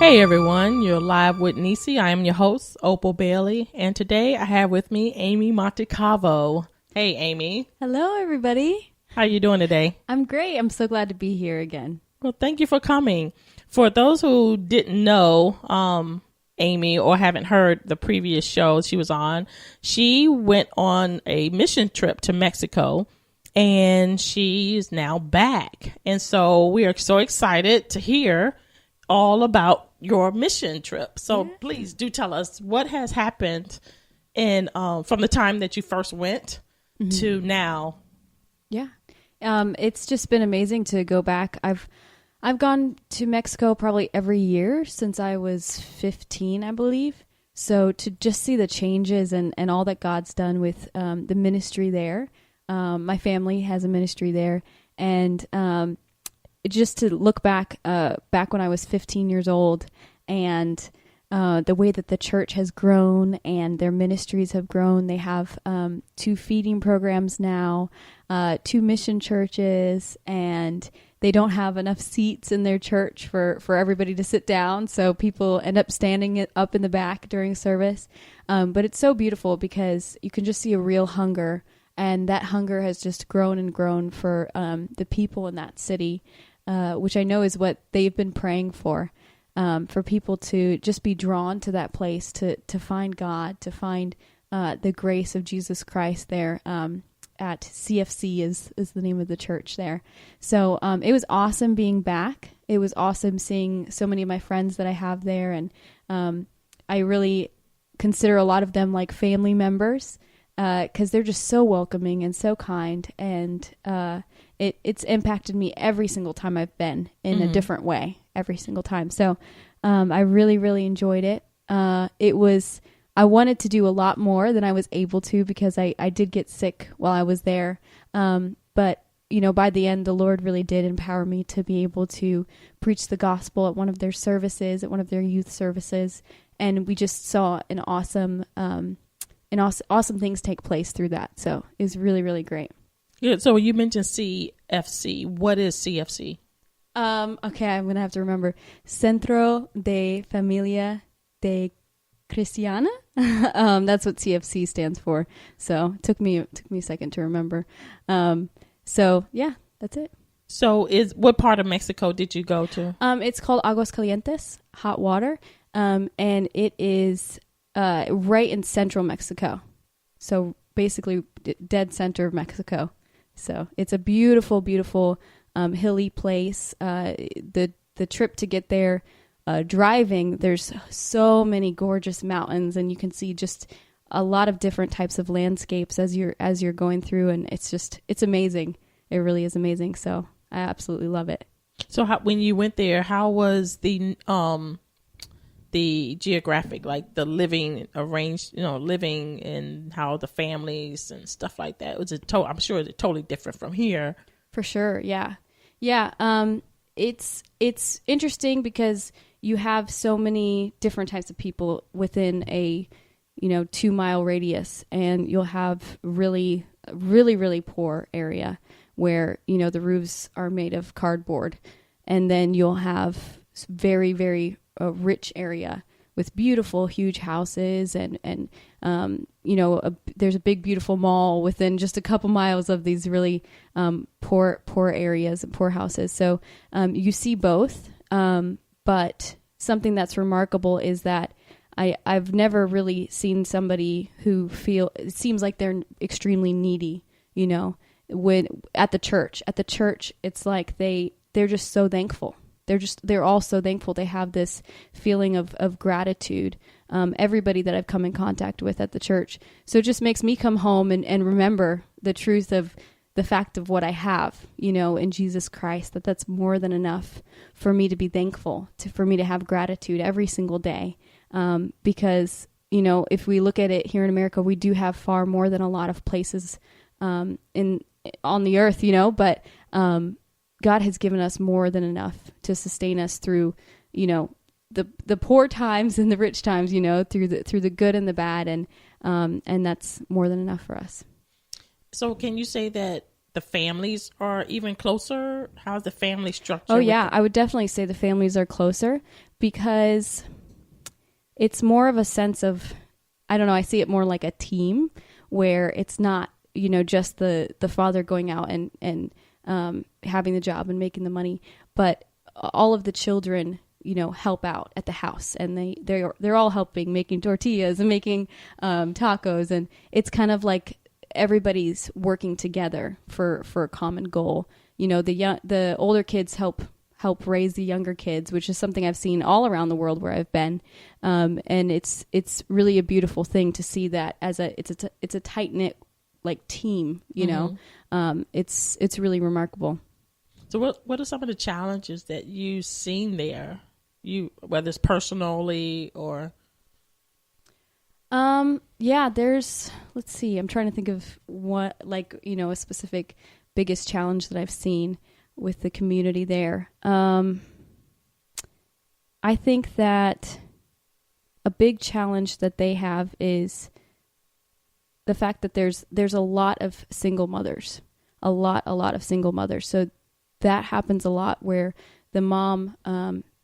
Hey everyone, you're live with Necee. I am your host, Opal Bailey, and today I have with me Amy Montecavo. Hey Amy. Hello everybody. How you doing today? I'm great. I'm so glad to be here again. Well, thank you for coming. For those who didn't know Amy or haven't heard the previous show she was on, she went on a mission trip to Mexico and she is now back. And so we are so excited to hear all about your mission trip. So please do tell us what has happened in from the time that you first went to now. Yeah. It's just been amazing to go back. I've gone to Mexico probably every year since I was 15, I believe. So to just see the changes and all that God's done with the ministry there. My family has a ministry there, and just to look back when I was 15 years old, and the way that the church has grown and their ministries have grown. They have 2 feeding programs now, 2 mission churches, and they don't have enough seats in their church for everybody to sit down. So people end up standing up in the back during service. But it's so beautiful because you can just see a real hunger, and that hunger has just grown and grown for the people in that city. Which I know is what they've been praying for people to just be drawn to that place, to find God, to find the grace of Jesus Christ there at CFC is the name of the church there. So it was awesome being back. It was awesome seeing so many of my friends that I have there, and I really consider a lot of them like family members because they're just so welcoming and so kind, and it's impacted me every single time I've been in a different way, every single time. So I really, really enjoyed it. I wanted to do a lot more than I was able to because I did get sick while I was there. But, you know, by the end, the Lord really did empower me to be able to preach the gospel at one of their services, at one of their youth services. And we just saw awesome things take place through that. So it was really, really great. Yeah, so you mentioned CFC. What is CFC? Okay, I'm going to have to remember. Centro de Familia de Cristiana. That's what CFC stands for. So it took me a second to remember. So yeah, that's it. So what part of Mexico did you go to? It's called Aguas Calientes, hot water. And it is right in central Mexico. So basically dead center of Mexico. So it's a beautiful, beautiful hilly place. The trip to get there, driving, there's so many gorgeous mountains, and you can see just a lot of different types of landscapes as you're going through, and it's amazing. It really is amazing. So I absolutely love it. So when you went there, how was the geographic, like the living living and how the families and stuff like that? I'm sure it's totally different from here. For sure. Yeah. It's interesting because you have so many different types of people within a 2-mile radius, and you'll have really, really, really poor area where, the roofs are made of cardboard. And then you'll have very, very rich area with beautiful, huge houses, and there's a big, beautiful mall within just a couple miles of these really poor areas and poor houses. So you see both, but something that's remarkable is that I've never really seen somebody who it seems like they're extremely needy, when at the church. At the church, it's like they're just so thankful. They're all so thankful. They have this feeling of gratitude. Everybody that I've come in contact with at the church. So it just makes me come home and remember the truth of the fact of what I have, in Jesus Christ, that's more than enough for me to be thankful, for me to have gratitude every single day. Because, if we look at it here in America, we do have far more than a lot of places on the earth, but God has given us more than enough to sustain us through, the poor times and the rich times, through the good and the bad, and that's more than enough for us. So can you say that the families are even closer? How's the family structure? Oh, yeah. I would definitely say the families are closer because it's more of a sense of, I don't know, I see it more like a team where it's not, just the father going out and having the job and making the money, but all of the children, help out at the house, and they're all helping, making tortillas and making tacos, and it's kind of like everybody's working together for a common goal. The older kids help raise the younger kids, which is something I've seen all around the world where I've been, and it's really a beautiful thing to see that it's a tight knit like team. It's really remarkable. So what are some of the challenges that you've seen there? Whether it's personally or let's see, I'm trying to think of what, a specific biggest challenge that I've seen with the community there. I think that a big challenge that they have is the fact that there's a lot of single mothers, a lot of single mothers. So that happens a lot where the mom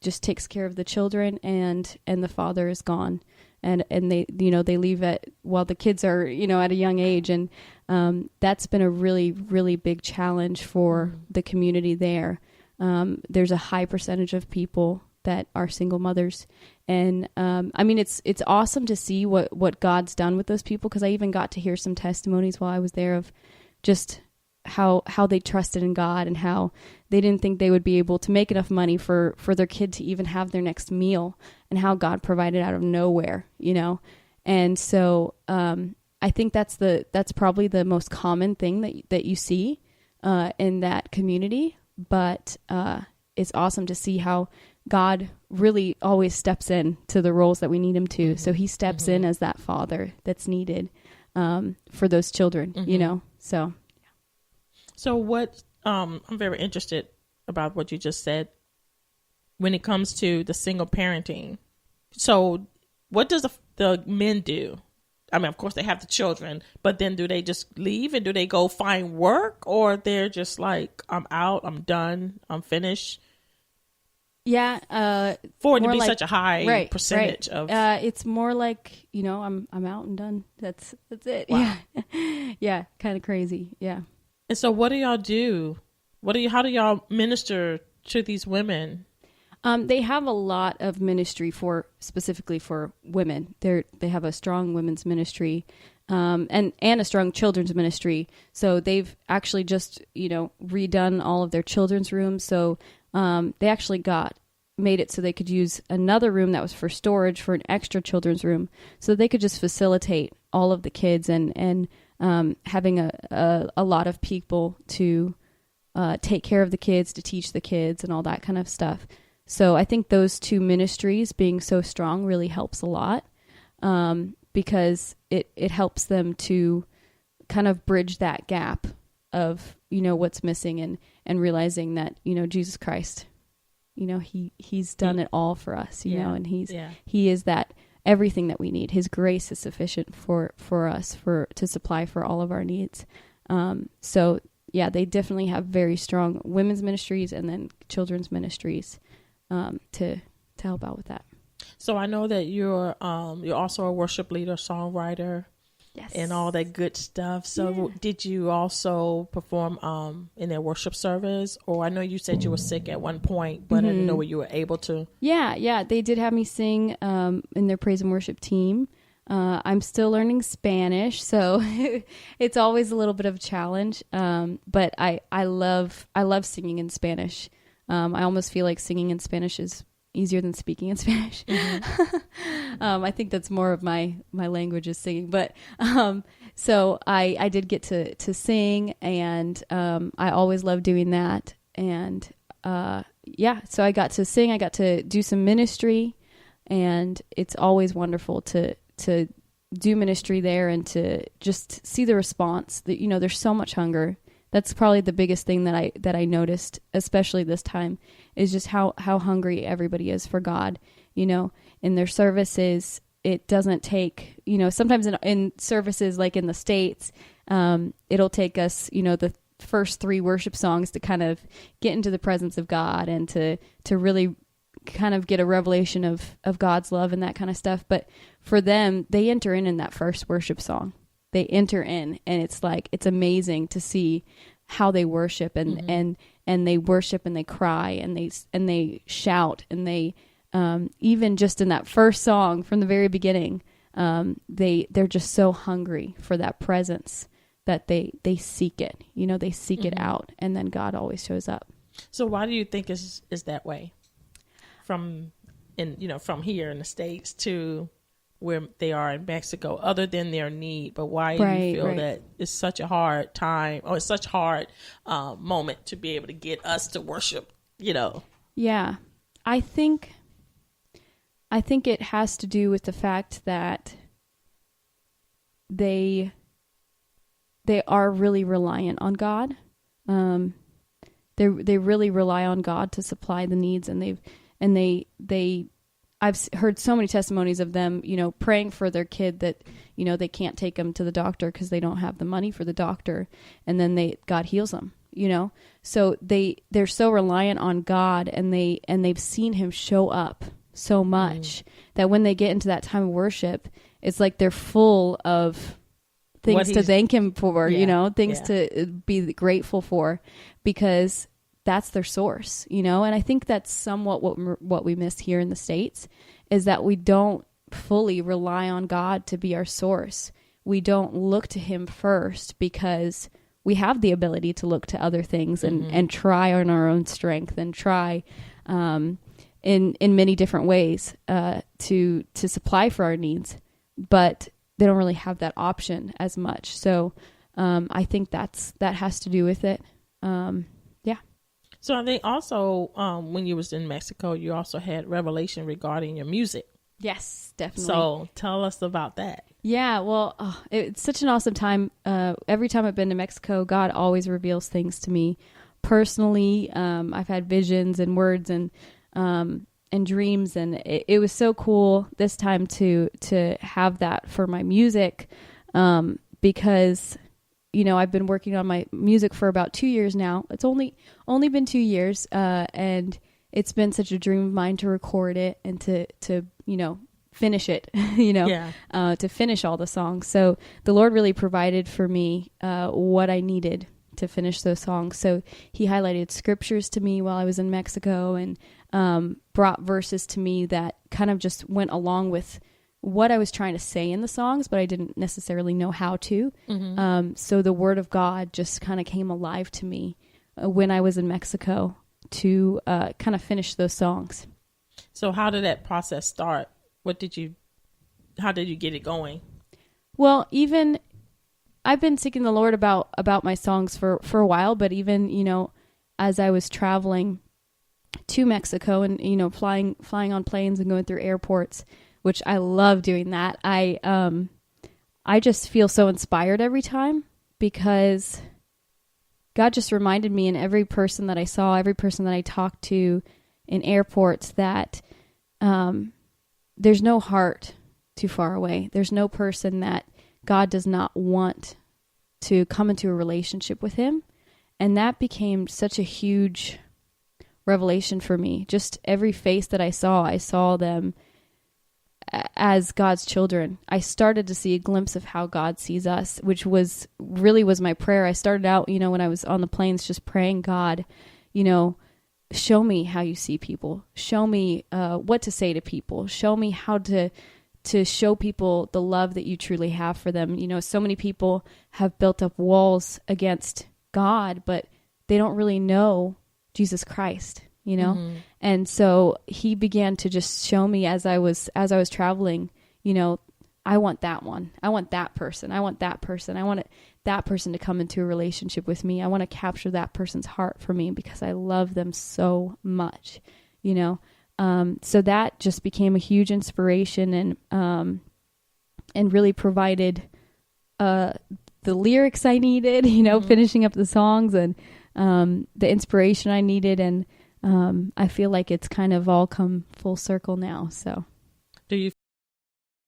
just takes care of the children and the father is gone, and they they leave while the kids are at a young age, and that's been a really, really big challenge for the community there. There's a high percentage of people that are single mothers, and it's awesome to see what God's done with those people, because I even got to hear some testimonies while I was there of just how they trusted in God and how they didn't think they would be able to make enough money for their kid to even have their next meal, and how God provided out of nowhere, And so I think that's probably the most common thing that you see in that community. But it's awesome to see how God really always steps in to the roles that we need him to. So he steps in as that father that's needed for those children, So. So what, I'm very interested about what you just said when it comes to the single parenting. So what does the men do? I mean, of course they have the children, but then do they just leave and do they go find work, or they're just like, I'm out, I'm done, I'm finished? Yeah. For it to be such a high percentage of. It's more like, I'm out and done. That's it. Wow. Yeah. Yeah. Kind of crazy. Yeah. And so what do y'all do? How do y'all minister to these women? They have a lot of ministry specifically for women. They have a strong women's ministry, and a strong children's ministry. So they've actually just, redone all of their children's rooms. So, they actually made it so they could use another room that was for storage for an extra children's room, so they could just facilitate all of the kids and having a lot of people to take care of the kids, to teach the kids, and all that kind of stuff. So I think those two ministries being so strong really helps a lot, because it helps them to kind of bridge that gap of, what's missing, and realizing that, Jesus Christ, he's done it all for us, and he is that everything that we need. His grace is sufficient for us to supply for all of our needs. So yeah, they definitely have very strong women's ministries and then children's ministries to help out with that. So I know that you're also a worship leader, songwriter, yes, and all that good stuff. So did you also perform in their worship service? Or I know you said you were sick at one point, but I didn't know where you were able to. Yeah, they did have me sing in their praise and worship team. I'm still learning Spanish, so it's always a little bit of a challenge. But I love singing in Spanish. I almost feel like singing in Spanish is easier than speaking in Spanish. I think that's more of my language is singing. But so I did get to sing, and I always loved doing that. And so I got to sing. I got to do some ministry, and it's always wonderful to do ministry there and to just see the response. That there's so much hunger. That's probably the biggest thing that I noticed, especially this time, is just how hungry everybody is for God. In their services, it doesn't take, sometimes in services like in the States, it'll take us, the first 3 worship songs to kind of get into the presence of God and to really kind of get a revelation of God's love and that kind of stuff. But for them, they enter in that first worship song. They enter in, and it's like, it's amazing to see how they worship and they worship and they cry and they shout and they, even just in that first song from the very beginning, they're just so hungry for that presence that they seek it, they seek it out, and then God always shows up. So why do you think is that way? From here in the States to where they are in Mexico, other than their need, but why do you feel that it's such a hard time, or it's such a hard moment to be able to get us to worship, Yeah, I think it has to do with the fact that they are really reliant on God. They really rely on God to supply the needs, and I've heard so many testimonies of them, praying for their kid that, they can't take them to the doctor because they don't have the money for the doctor. And then God heals them, so they're so reliant on God, and they've seen him show up so much that when they get into that time of worship, it's like they're full of things to thank him for, things to be grateful for, because that's their source, and I think that's somewhat what we miss here in the States, is that we don't fully rely on God to be our source. We don't look to him first, because we have the ability to look to other things and try on our own strength and try in many different ways to supply for our needs, but they don't really have that option as much. So I think that has to do with it. So I think also when you was in Mexico, you also had revelation regarding your music. Yes, definitely. So tell us about that. Yeah, well, it's such an awesome time. Every time I've been to Mexico, God always reveals things to me personally. I've had visions and words and dreams, and it was so cool this time to have that for my music, because I've been working on my music for about 2 years now. It's only been 2 years, and it's been such a dream of mine to record it and to finish it, to finish all the songs. So the Lord really provided for me what I needed to finish those songs. So he highlighted scriptures to me while I was in Mexico, and brought verses to me that kind of just went along with what I was trying to say in the songs, but I didn't necessarily know how to. So the word of God just kind of came alive to me when I was in Mexico to kind of finish those songs. So how did that process start? How did you get it going? Well, even I've been seeking the Lord about my songs for a while, but even, as I was traveling to Mexico and, flying on planes and going through airports, which I love doing that. I just feel so inspired every time, because God just reminded me in every person that I saw, every person that I talked to in airports, that there's no heart too far away. There's no person that God does not want to come into a relationship with him. And that became such a huge revelation for me. Just every face that I saw them as God's children. I started to see a glimpse of how God sees us, which was my prayer. I started out, when I was on the planes, just praying, God, show me how you see people. Show me what to say to people. Show me how to show people the love that you truly have for them. So many people have built up walls against God, but they don't really know Jesus Christ, And so he began to just show me as I was traveling, I want that one. I want that person. I want that person. I want that person to come into a relationship with me. I want to capture that person's heart for me because I love them so much, So that just became a huge inspiration and really provided the lyrics I needed, finishing up the songs and the inspiration I needed. And I feel like it's kind of all come full circle now. So